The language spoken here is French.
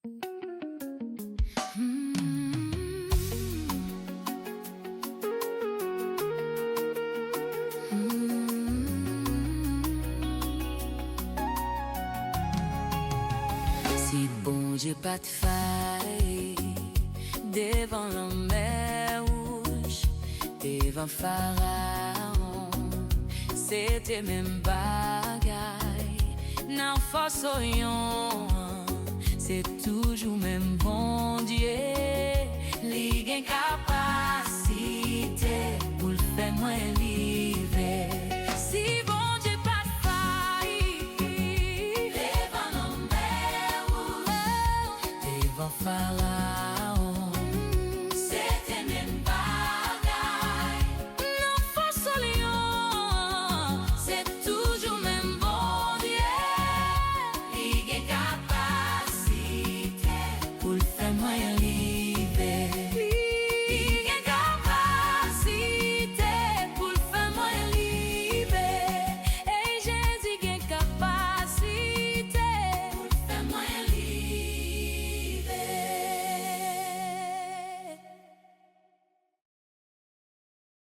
Si bon Dieu pas de faille devant lanmè rouj, devant Pharaon, c'était même bagay. Nan force oyon, c'est toujours même bon Dieu. Li gen capacité pour le faire moi liver. Si bon Dieu pas de faille devant lanmè rouj, devant Pharaon,